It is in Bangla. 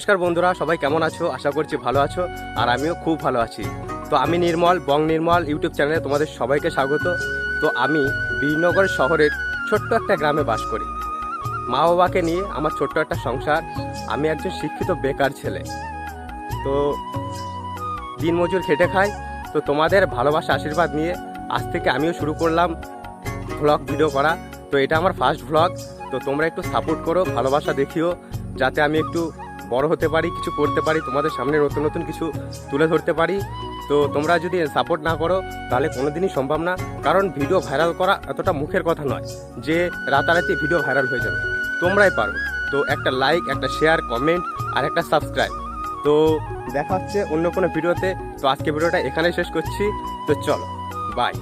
নমস্কার বন্ধুরা, সবাই কেমন আছো? আশা করছি ভালো আছো, আর আমিও খুব ভালো আছি। তো আমি নির্মল, বং নির্মল ইউটিউব চ্যানেলে তোমাদের সবাইকে স্বাগত। তো আমি বীরনগর শহরের ছোট্ট একটা গ্রামে বাস করি। মা বাবাকে নিয়ে আমার ছোট্ট একটা সংসার। আমি একজন শিক্ষিত বেকার ছেলে, তো দিনমজুর খেটে খাই। তো তোমাদের ভালোবাসা আশীর্বাদ নিয়ে আজ থেকে আমিও শুরু করলাম ভ্লগ ভিডিও করা। তো এটা আমার ফার্স্ট ভ্লগ। তো তোমরা একটু সাপোর্ট করো, ভালোবাসা দেখিও, যাতে আমি একটু বড় হতে পারি, কিছু করতে পারি, তোমাদের সামনে নতুন নতুন কিছু তুলে ধরতে পারি। তো তোমরা যদি সাপোর্ট না করো তাহলে কোনোদিনই সম্ভব না, কারণ ভিডিও ভাইরাল করা এতটা মুখের কথা নয় যে রাতারাতি ভিডিও ভাইরাল হয়ে যাবে। তোমরাই পারো। তো একটা লাইক, একটা শেয়ার, কমেন্ট আর একটা সাবস্ক্রাইব। তো দেখা হচ্ছে অন্য কোনো ভিডিওতে। তো আজকে ভিডিওটা এখানেই শেষ করছি। তো চলো, বাই।